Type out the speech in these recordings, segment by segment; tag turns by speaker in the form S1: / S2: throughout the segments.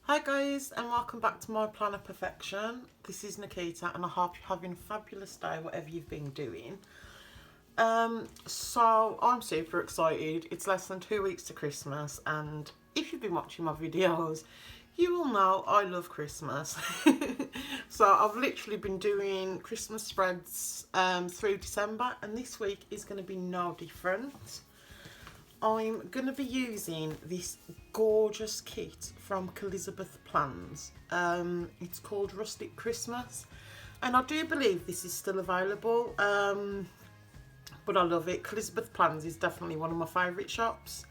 S1: Hi guys, and welcome back to my plan of perfection. This is Nikita and I hope you're having a fabulous day whatever you've been doing. So I'm super excited. It's less than 2 weeks to Christmas, and if you've been watching my videos you will know I love Christmas. So I've literally been doing Christmas spreads through December, and this week is going to be no different. I'm going to be using this gorgeous kit from Kelizabeth plans. It's called Rustic Christmas, and I do believe this is still available, but I love it. Kelizabeth plans is definitely one of my favourite shops,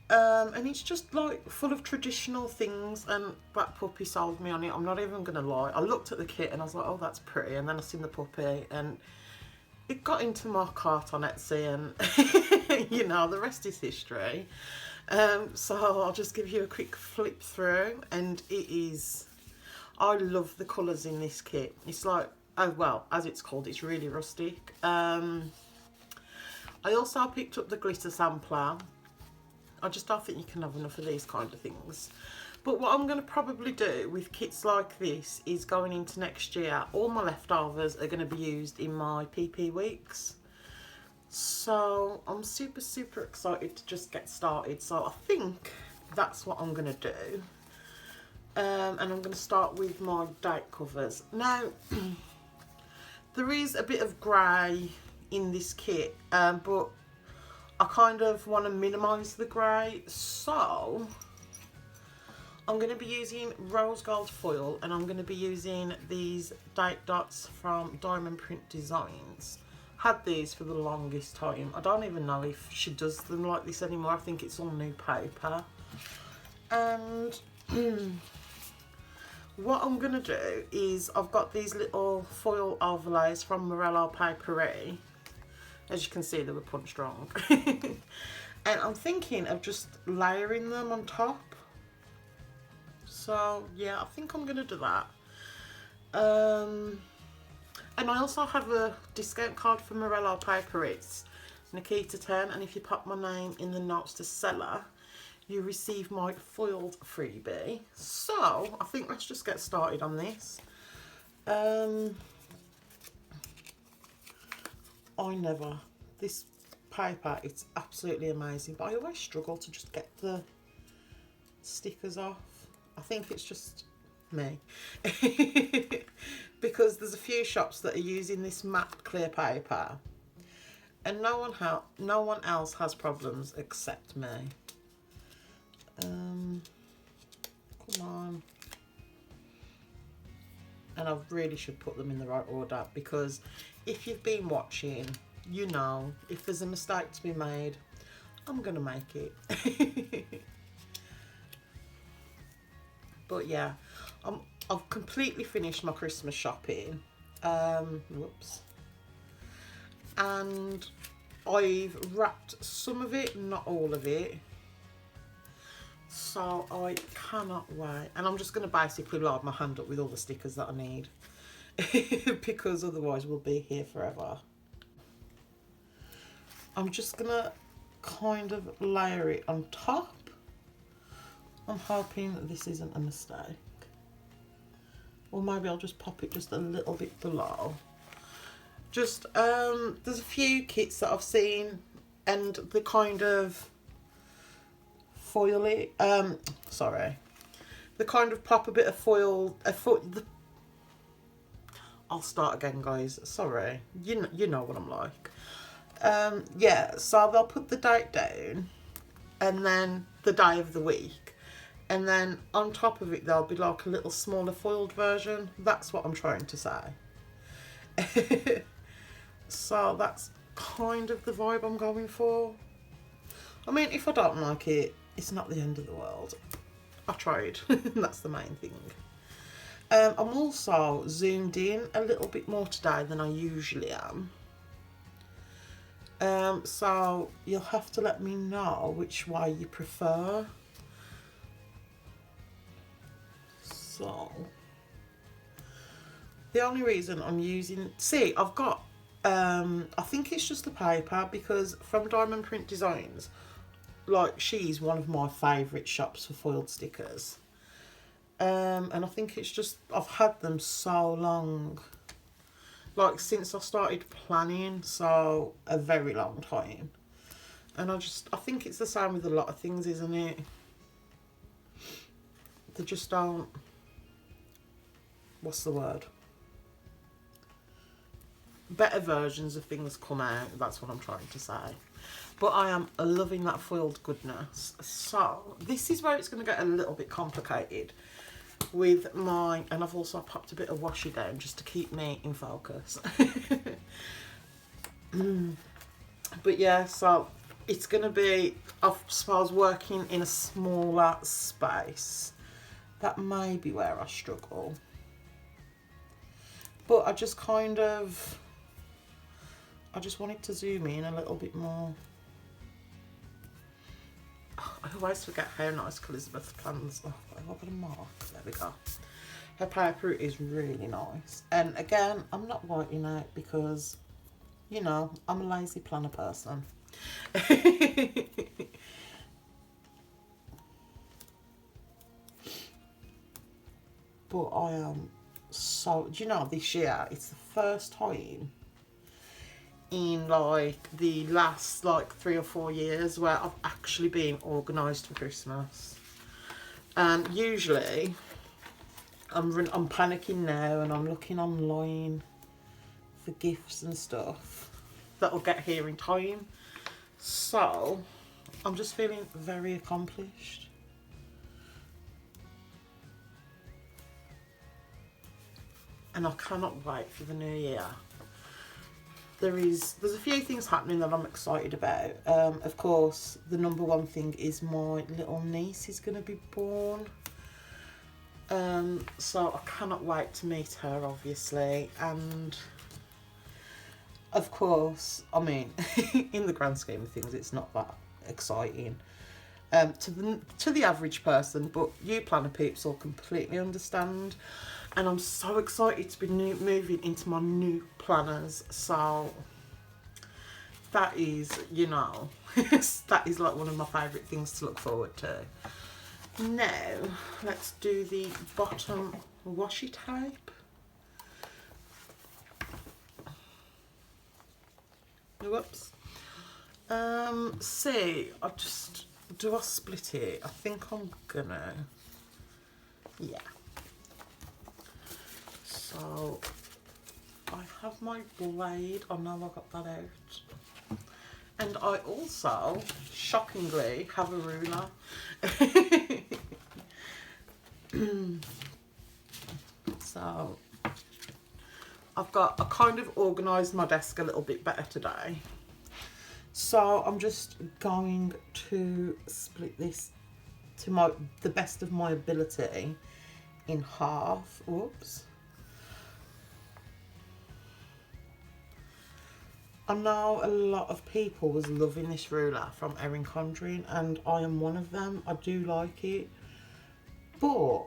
S1: and it's just like full of traditional things, and that puppy sold me on it. I'm not even going to lie. I looked at the kit and I was like, oh, that's pretty, and then I seen the puppy and it got into my cart on Etsy, and you know, the rest is history. So I'll just give you a quick flip through, and it is, I love the colours in this kit. It's like, oh, well, as it's called, it's really rustic. I also picked up the glitter sampler. I just don't think you can have enough of these kind of things. But what I'm going to probably do with kits like this is, going into next year, all my leftovers are going to be used in my PP weeks. So I'm super excited to just get started. So I think that's what I'm going to do. And I'm going to start with my date covers. Now, there is a bit of grey in this kit, but I kind of want to minimise the grey. So I'm going to be using rose gold foil, and I'm going to be using these date dots from Diamond Print Designs. Had these for the longest time. I don't even know if she does them like this anymore. I think it's all new paper. And what I'm going to do is, I've got these little foil overlays from Morello Paperie. As you can see, they were punched wrong. And I'm thinking of just layering them on top. So yeah, I think I'm gonna do that. And I also have a discount code for Morello Paperie. It's NIKITA 10, and if you pop my name in the notes to seller, you receive my foiled freebie. So I think let's just get started on this. This paper, it's absolutely amazing, but I always struggle to just get the stickers off. I think it's just me. Because there's a few shops that are using this matte clear paper, and no one else has problems except me. Come on. And I really should put them in the right order, because if you've been watching, you know, if there's a mistake to be made, I'm gonna make it. But yeah, I've completely finished my Christmas shopping. Whoops. And I've wrapped some of it, not all of it. So I cannot wait. And I'm just going to basically load my hand up with all the stickers that I need. Because otherwise we'll be here forever. I'm just going to kind of layer it on top. I'm hoping that this isn't a mistake. Or maybe I'll just pop it just a little bit below. Just, there's a few kits that I've seen, and the kind of foily, the kind of pop a bit of foil, I'll start again, guys, sorry, you know what I'm like. Yeah, so they'll put the date down, and then the day of the week, and then on top of it there'll be like a little smaller foiled version. That's what I'm trying to say. So that's kind of the vibe I'm going for. I mean, if I don't like it, it's not the end of the world. I tried. That's the main thing. I'm also zoomed in a little bit more today than I usually am. So you'll have to let me know which way you prefer. So the only reason I'm using, see, I've got, I think it's just the paper, because from Diamond Print Designs, like, she's one of my favourite shops for foiled stickers. And I think it's just, I've had them so long. Like, since I started planning, so a very long time. And I think it's the same with a lot of things, isn't it? They just don't, what's the word? Better versions of things come out, that's what I'm trying to say. But I am loving that foiled goodness. So, this is where it's going to get a little bit complicated with my, and I've also popped a bit of washi down just to keep me in focus. But yeah, so it's going to be, I suppose, working in a smaller space. That may be where I struggle. But I just kind of, I just wanted to zoom in a little bit more. I always forget how nice Kelizabeth plans. Oh, I've got a mark. There we go. Her paper is really nice. And again, I'm not writing out because, you know, I'm a lazy planner person. But I am so, do you know, this year, it's the first time in like the last like 3 or 4 years where I've actually been organised for Christmas. And usually I'm panicking now and I'm looking online for gifts and stuff that'll get here in time. So I'm just feeling very accomplished. And I cannot wait for the new year. There's a few things happening that I'm excited about. Of course, the number one thing is my little niece is going to be born. So I cannot wait to meet her, obviously. And of course, I mean, in the grand scheme of things, it's not that exciting to the average person, but you planner peeps will completely understand. And I'm so excited to be moving into my new planners. So that is, you know, that is like one of my favourite things to look forward to. Now, let's do the bottom washi tape. Whoops. See, do I split it? I think I'm gonna, yeah. So, I have my blade, I know I got that out. And I also, shockingly, have a ruler. So, I kind of organised my desk a little bit better today. So, I'm just going to split this to the best of my ability in half. Whoops. I know a lot of people was loving this ruler from Erin Condren, and I am one of them. I do like it, but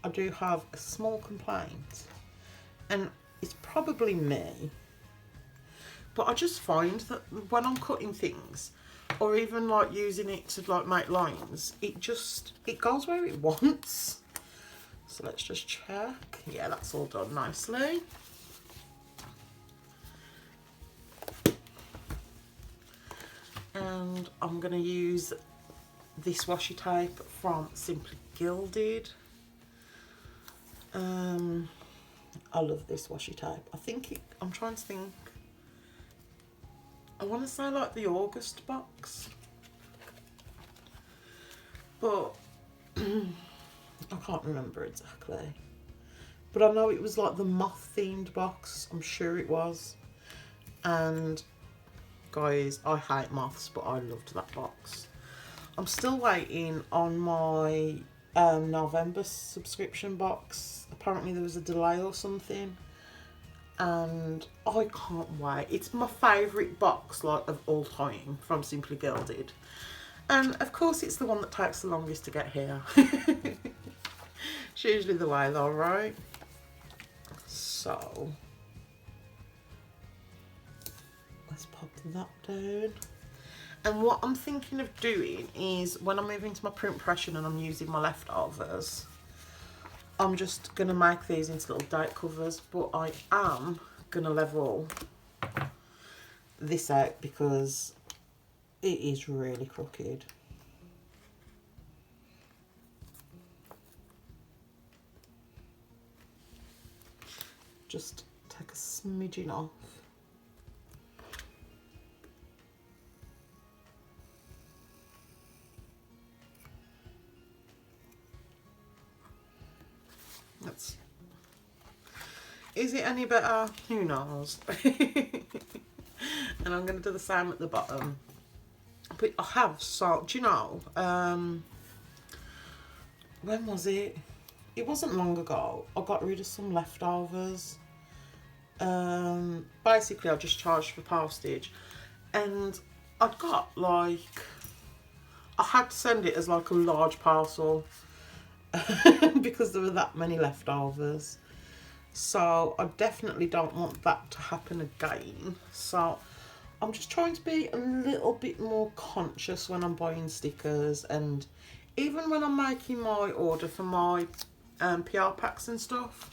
S1: I do have a small complaint, and it's probably me, but I just find that when I'm cutting things, or even like using it to like make lines, it goes where it wants. So let's just check. Yeah, that's all done nicely. And I'm going to use this washi tape from Simply Gilded. I love this washi tape. I think I'm trying to think. I want to say like the August box, but I can't remember exactly. But I know it was like the moth themed box. I'm sure it was. And guys, I hate moths, but I loved that box. I'm still waiting on my November subscription box. Apparently there was a delay or something, and I can't wait. It's my favourite box like of all time from Simply Gilded, and of course it's the one that takes the longest to get here. It's usually the way though, right? So let's pop that down. And what I'm thinking of doing is when I'm moving to my print pressing and I'm using my leftovers, I'm just going to make these into little date covers, but I am going to level this out because it is really crooked. Just take a smidgen off. That's, is it any better? Who knows? And I'm going to do the same at the bottom. But I have, so, do you know, when was it? It wasn't long ago. I got rid of some leftovers. Basically, I just charged for postage. And I'd got, like, I had to send it as, like, a large parcel. Because there were that many leftovers. So I definitely don't want that to happen again. So I'm just trying to be a little bit more conscious when I'm buying stickers, and even when I'm making my order for my PR packs and stuff.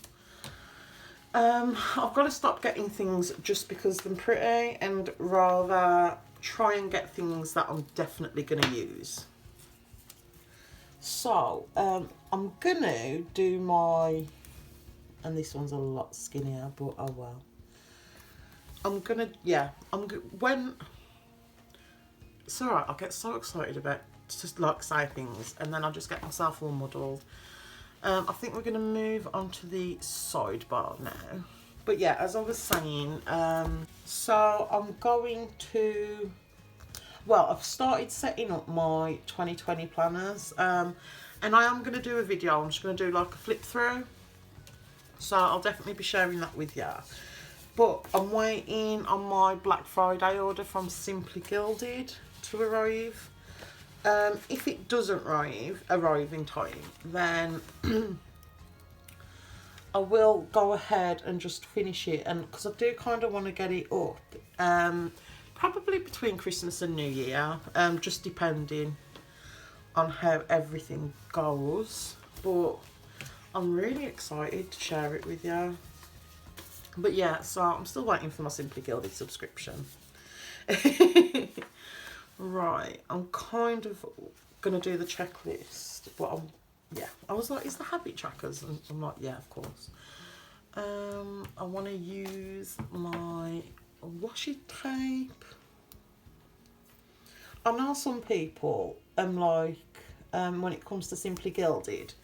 S1: I've got to stop getting things just because they're pretty, and rather try and get things that I'm definitely going to use. So I'm gonna do my, and this one's a lot skinnier, but oh well. I'm gonna, yeah, when, it's alright, I get so excited about just like say things and then I just get myself all muddled. I think we're gonna move on to the sidebar now. But yeah, as I was saying, so I'm going to, well, I've started setting up my 2020 planners, and I am going to do a video. I'm just going to do like a flip through, so I'll definitely be sharing that with you. But I'm waiting on my Black Friday order from Simply Gilded to arrive. If it doesn't arrive in time, then I will go ahead and just finish it, and because I do kind of want to get it up, probably between Christmas and New Year, just depending on how everything goes. But I'm really excited to share it with you. But yeah, so I'm still waiting for my Simply Gilded subscription. Right, I'm kind of gonna do the checklist, but yeah, I was like, is the habit trackers? And I'm like, yeah, of course. I want to use my washi tape. I know some people, like, when it comes to Simply Gilded,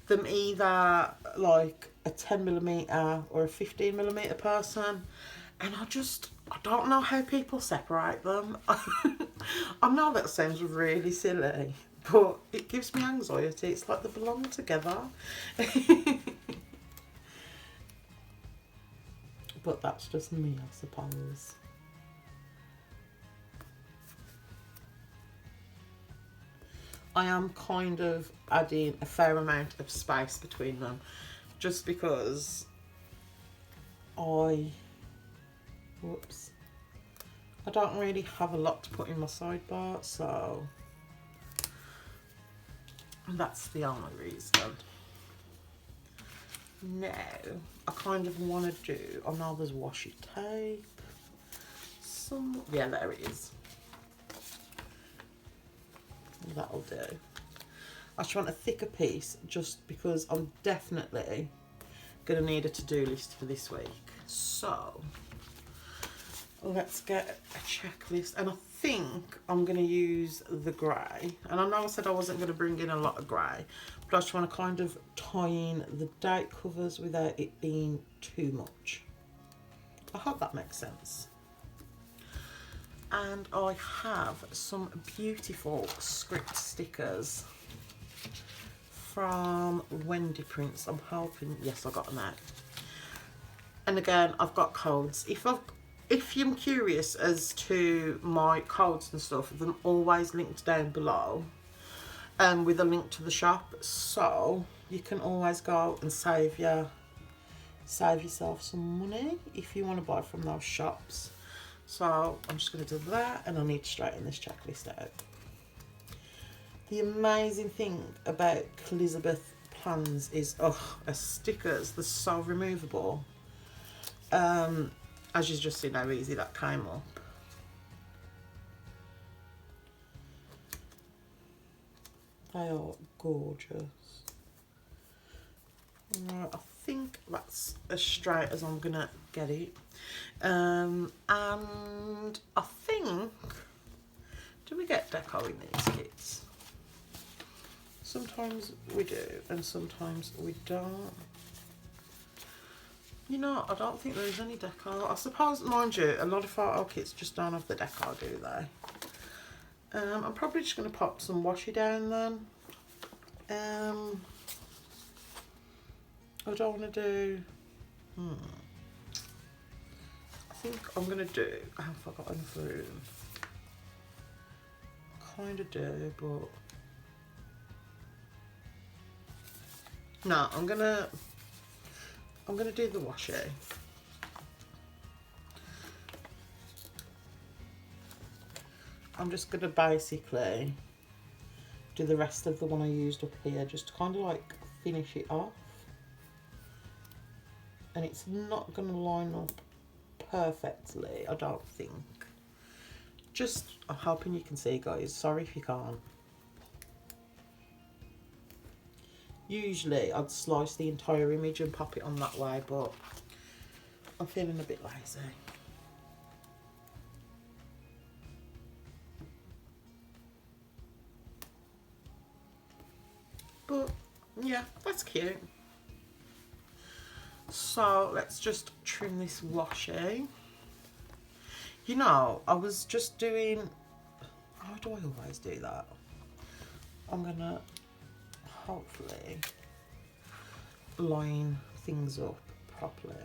S1: them either like a 10mm or a 15mm person, and I don't know how people separate them. I know that sounds really silly, but it gives me anxiety. It's like they belong together. But that's just me, I suppose. I am kind of adding a fair amount of space between them, just because I don't really have a lot to put in my sidebar, so that's the only reason. Now, I kind of want to do, oh no, there's washi tape. Yeah, there it is. That'll do. I just want a thicker piece just because I'm definitely going to need a to-do list for this week. So, let's get a checklist, and I think I'm going to use the grey. And I know I said I wasn't going to bring in a lot of grey, but I just want to kind of tie in the date covers without it being too much. I hope that makes sense. And I have some beautiful script stickers from Wendy Prints. I'm hoping, yes, I got them out. And again, I've got codes. If you're curious as to my codes and stuff, they're always linked down below, with a link to the shop, so you can always go and save yourself some money if you want to buy from those shops. So I'm just going to do that, and I need to straighten this checklist out. The amazing thing about Kelizabeth plans is, oh, as stickers. They're so removable. As you just seen how easy that came up. They are gorgeous. Right, I think that's as straight as I'm gonna get it. And I think, do we get deco in these kits? Sometimes we do, and sometimes we don't. You know, I don't think there is any deco. I suppose, mind you, a lot of photo kits just don't have the deco, do they? I'm probably just going to pop some washi down then. I don't want to do... I think I'm going to do... I haven't forgotten room. Kind of do, but... No, I'm going to do the washi. I'm just going to basically do the rest of the one I used up here, just to kind of like finish it off. And it's not going to line up perfectly, I don't think. Just, I'm hoping you can see, guys. Sorry if you can't. Usually I'd slice the entire image and pop it on that way, but I'm feeling a bit lazy. But yeah, that's cute. So let's just trim this washi. You know, I was just doing, how do I always do that? I'm gonna hopefully line things up properly.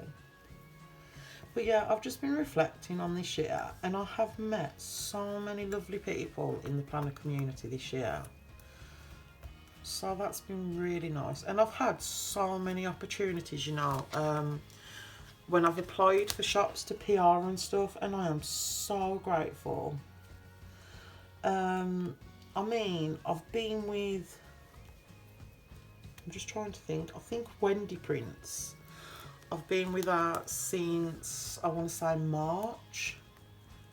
S1: But yeah, I've just been reflecting on this year, and I have met so many lovely people in the planner community this year. So that's been really nice, and I've had so many opportunities, you know, when I've applied for shops to PR and stuff, and I am so grateful. I mean, I've been with, I'm just trying to think, I think Wendy Prints. I've been with her since, I want to say March,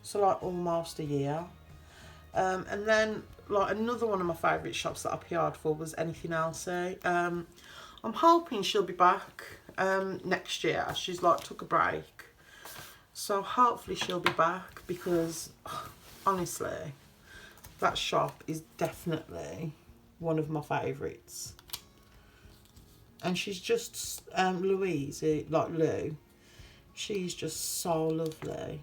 S1: so like almost a year. And then like another one of my favourite shops that I PR'd for was Anything Else. I'm hoping she'll be back next year. She's like took a break, so hopefully she'll be back, because honestly that shop is definitely one of my favourites. And she's just Louise, like Lou, she's just so lovely.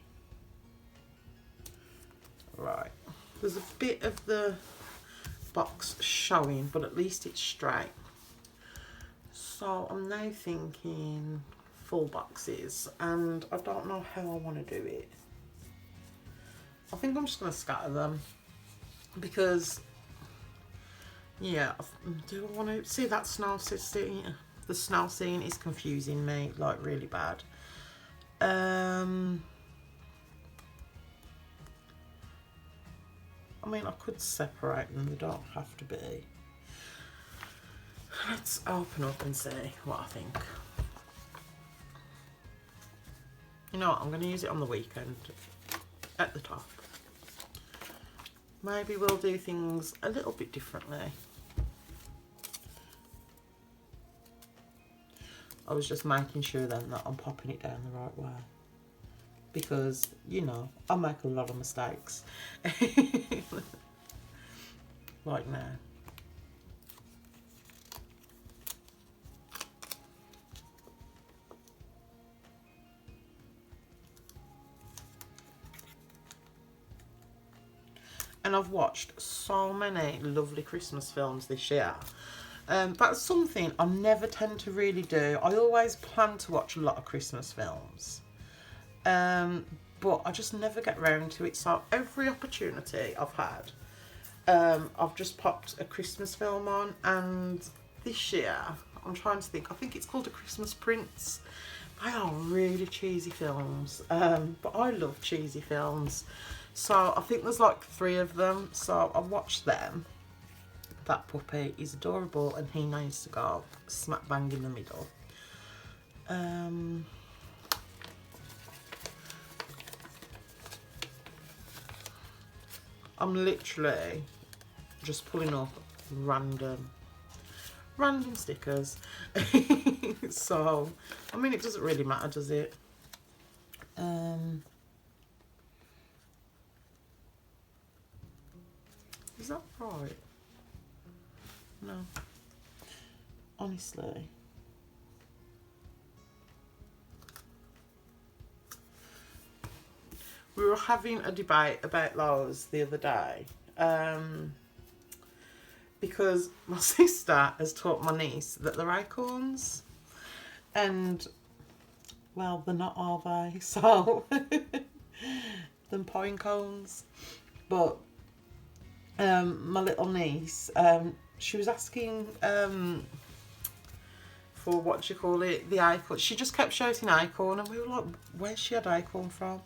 S1: Right, there's a bit of the box showing, but at least it's straight. So I'm now thinking full boxes, and I don't know how I want to do it. I think I'm just going to scatter them, because yeah, do I want to see that snow scene? The snow scene is confusing me like really bad. I mean, I could separate them, they don't have to be. Let's open up and see what I think. You know what, I'm going to use it on the weekend at the top. Maybe we'll do things a little bit differently. I was just making sure then that I'm popping it down the right way, because, you know, I make a lot of mistakes. Like now. And I've watched so many lovely Christmas films this year. That's something I never tend to really do. I always plan to watch a lot of Christmas films. But I just never get round to it. So every opportunity I've had, I've just popped a Christmas film on. And this year, I'm trying to think, I think it's called A Christmas Prince. They are really cheesy films. But I love cheesy films. So I think there's like 3 of them. So I watched them. that puppy is adorable and he needs to go smack bang in the middle. I'm literally just pulling up random stickers. So, I mean, it doesn't really matter, does it? Is that right? No. Honestly. We were having a debate about those the other day. Because my sister has taught my niece that they're acorns. And, well, they're not, are they? So, them pine cones. But, my little niece, she was asking for, what do you call it, the acorn. She just kept shouting acorn, and we were like, where's she had acorn from?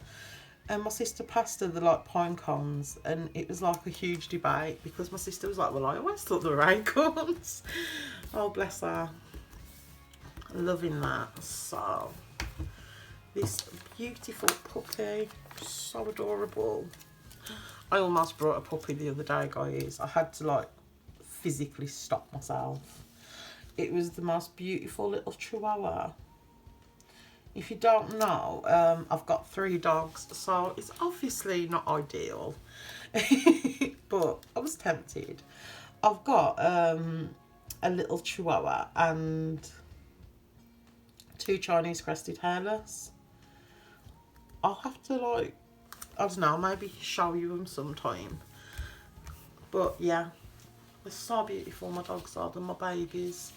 S1: And my sister passed her the like pine cones, and it was like a huge debate because my sister was like, well, I always thought they were acorns. Oh, bless her. Loving that. So, this beautiful puppy, so adorable. I almost brought a puppy the other day, guys. I had to like physically stop myself. It was the most beautiful little chihuahua. If you don't know, I've got 3 dogs, so it's obviously not ideal. But I was tempted. I've got a little chihuahua and 2 Chinese crested hairless. I'll have to, like, I don't know, maybe show you them sometime. But yeah, they're so beautiful, my dogs are, they're my babies.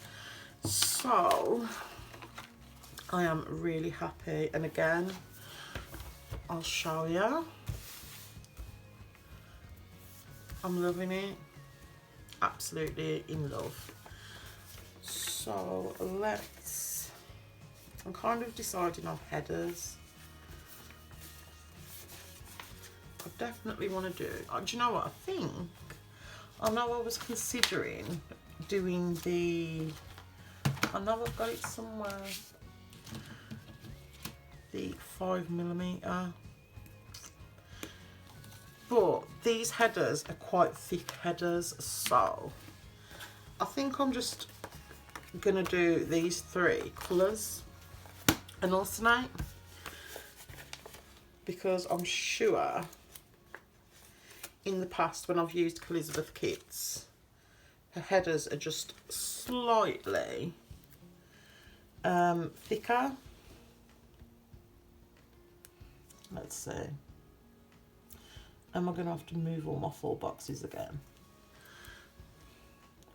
S1: So, I am really happy, and again, I'll show you. I'm loving it. Absolutely in love. So let's, I'm kind of deciding on headers. I definitely want to do, do you know what, I know I was considering doing the, I know I've got it somewhere, the 5mm, but these headers are quite thick headers, so I think I'm just gonna do these 3 colours and alternate, because I'm sure in the past when I've used Kelizabeth kits, her headers are just slightly thicker. Let's see. Am I going to have to move all my 4 boxes again?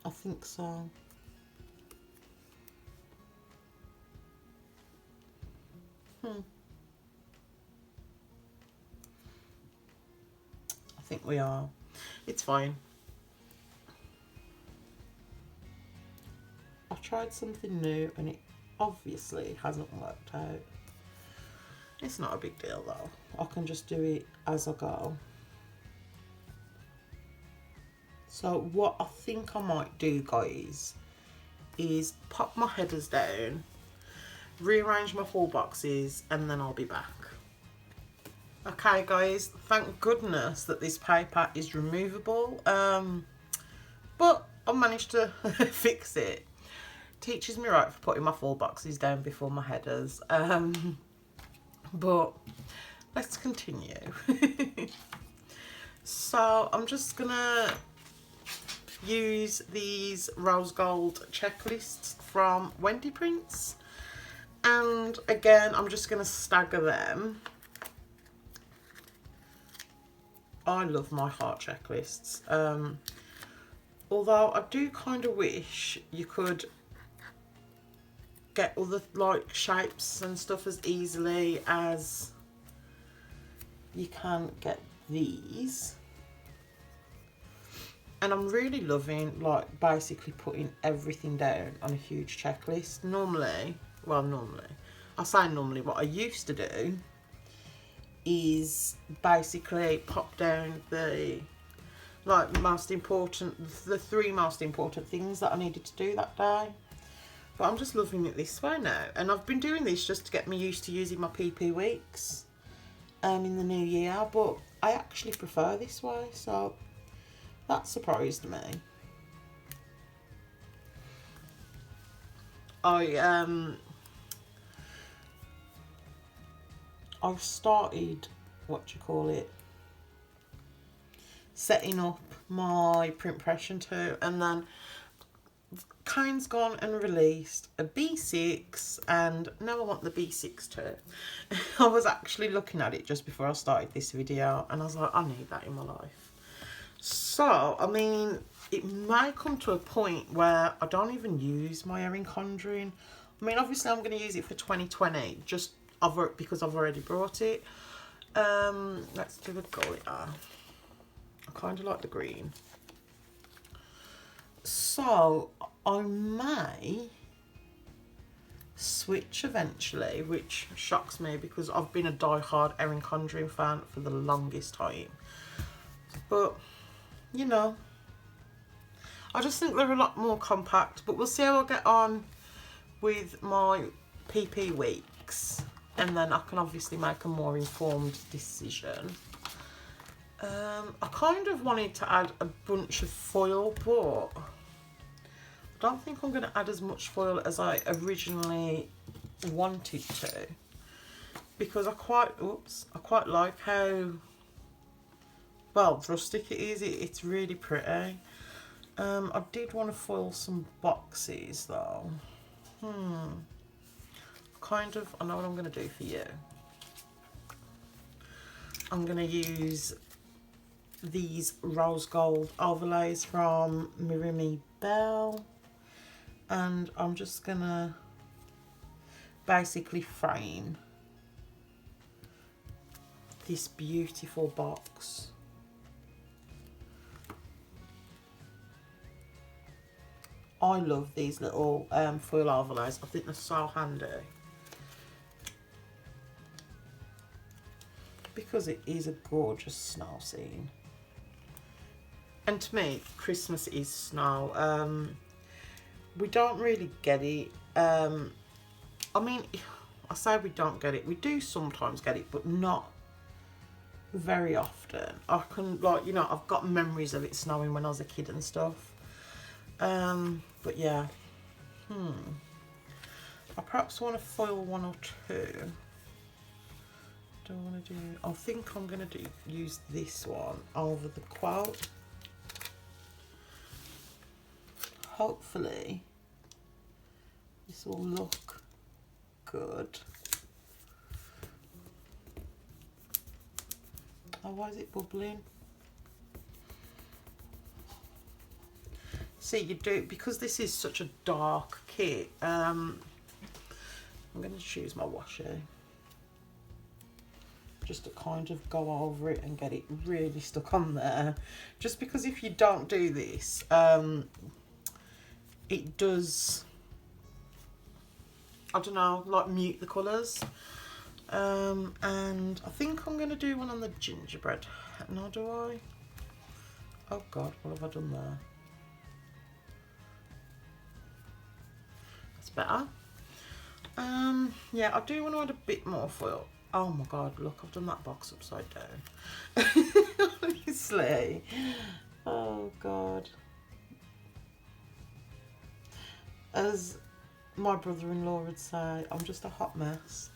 S1: I think so. I think we are. It's fine. I've tried something new and it obviously hasn't worked out. It's not a big deal though. I can just do it as I go. So what I think I might do, guys, is pop my headers down, rearrange my 4 boxes, and then I'll be back. Okay guys, thank goodness that this paper is removable, but I managed to fix it. Teaches me right for putting my 4 boxes down before my headers. But let's continue. So I'm just gonna use these rose gold checklists from Wendy Prints, and again I'm just gonna stagger them. I love my heart checklists, although I do kind of wish you could get other like shapes and stuff as easily as you can get these. And I'm really loving like basically putting everything down on a huge checklist. Normally, I say normally, what I used to do is basically pop down the like most important, the 3 most important things that I needed to do that day. But I'm just loving it this way now, and I've been doing this just to get me used to using my PP weeks in the new year, but I actually prefer this way, so that surprised me. I've started, setting up my print impression too, and then Kane's gone and released a B6, and now I want the B6 too. I was actually looking at it just before I started this video, and I was like, I need that in my life. So, I mean, it may come to a point where I don't even use my Erin Condren. I mean, obviously I'm going to use it for 2020, just because I've already brought it. Let's do the glitter. I kind of like the green. So, I may switch eventually, which shocks me because I've been a die-hard Erin Condren fan for the longest time. But, you know, I just think they're a lot more compact, but we'll see how I get on with my PP weeks, and then I can obviously make a more informed decision. I kind of wanted to add a bunch of foil, but I don't think I'm going to add as much foil as I originally wanted to, because I quite like how, well, rustic it is. It's really pretty. I did want to foil some boxes though. I know what I'm going to do for you. I'm going to use these rose gold overlays from Mirimi Belle, and I'm just going to basically frame this beautiful box. I love these little foil overlays. I think they're so handy, because it is a gorgeous snow scene. And to me, Christmas is snow. We don't really get it. I mean, I say we don't get it. We do sometimes get it, but not very often. I can, like, you know, I've got memories of it snowing when I was a kid and stuff. But yeah, I perhaps want to foil 1 or 2. Do I want to do? I think I'm going to use this one over the quote. Hopefully, this will look good. Oh, why is it bubbling? See, you do, because this is such a dark kit, I'm going to choose my washi just to kind of go over it and get it really stuck on there. Just because if you don't do this, it does, I don't know, like mute the colours. And I think I'm going to do one on the gingerbread. Now, do I? Oh God, what have I done there? Better. Yeah, I do want to add a bit more foil. Oh my God, look, I've done that box upside down. Honestly. Oh God. As my brother-in-law would say, I'm just a hot mess.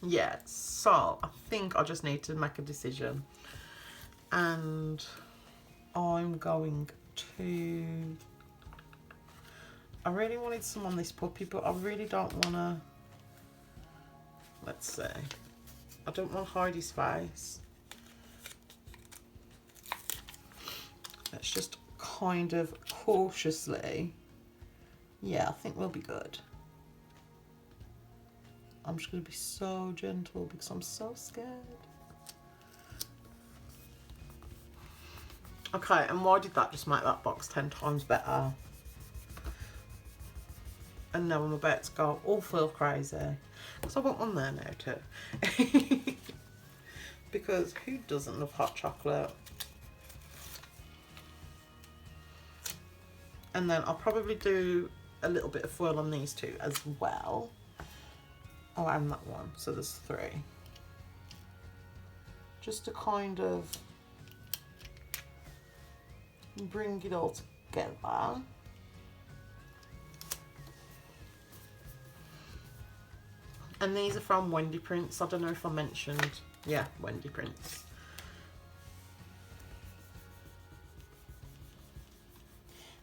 S1: Yeah, so I think I just need to make a decision. And I'm going to, I really wanted some on this puppy, but I really don't want to, let's see, I don't want to hide his face. Let's just kind of cautiously, yeah, I think we'll be good. I'm just going to be so gentle because I'm so scared. Okay, and why did that just make that box 10 times better? And now I'm about to go all foil crazy. Because I want one there now too. because who doesn't love hot chocolate? And then I'll probably do a little bit of foil on these two as well. Oh, and that one, so there's 3. Just to kind of bring it all together. And these are from Wendy Prints. I don't know if I mentioned, yeah, Wendy Prints.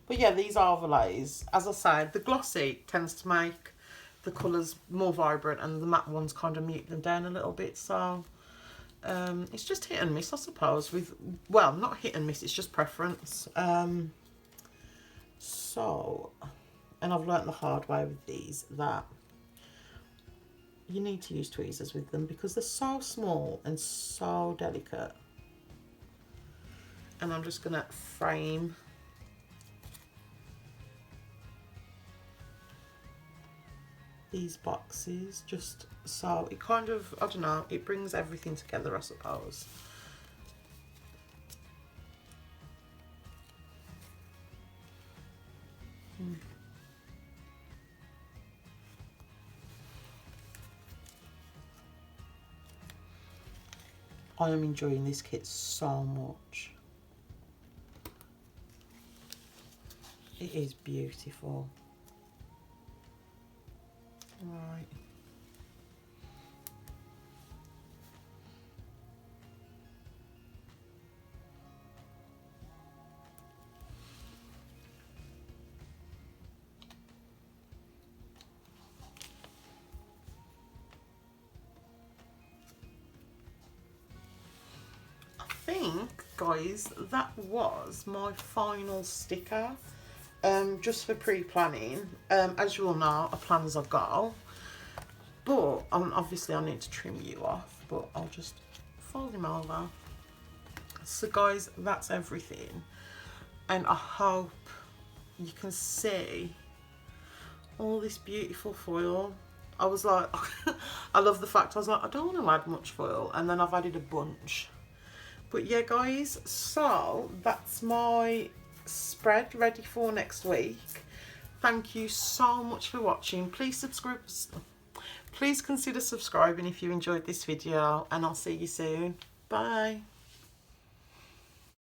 S1: But yeah, these are overlays. As I said, the glossy tends to make the colours more vibrant and the matte ones kind of mute them down a little bit. So it's just hit and miss, I suppose. With, well, not hit and miss, it's just preference. So, and I've learnt the hard way with these that you need to use tweezers with them because they're so small and so delicate. And I'm just gonna frame these boxes just so it kind of, I don't know, it brings everything together, I suppose. I am enjoying this kit so much. It is beautiful. Right. I think, guys, that was my final sticker. Just for pre-planning. As you all know, I plan as I go. But obviously I need to trim you off, but I'll just fold him over. So guys, that's everything. And I hope you can see all this beautiful foil. I was like, I love the fact I was like, I don't want to add much foil, and then I've added a bunch. But yeah, guys, so that's my spread ready for next week. Thank you so much for watching. Please subscribe. Please consider subscribing if you enjoyed this video, and I'll see you soon. Bye.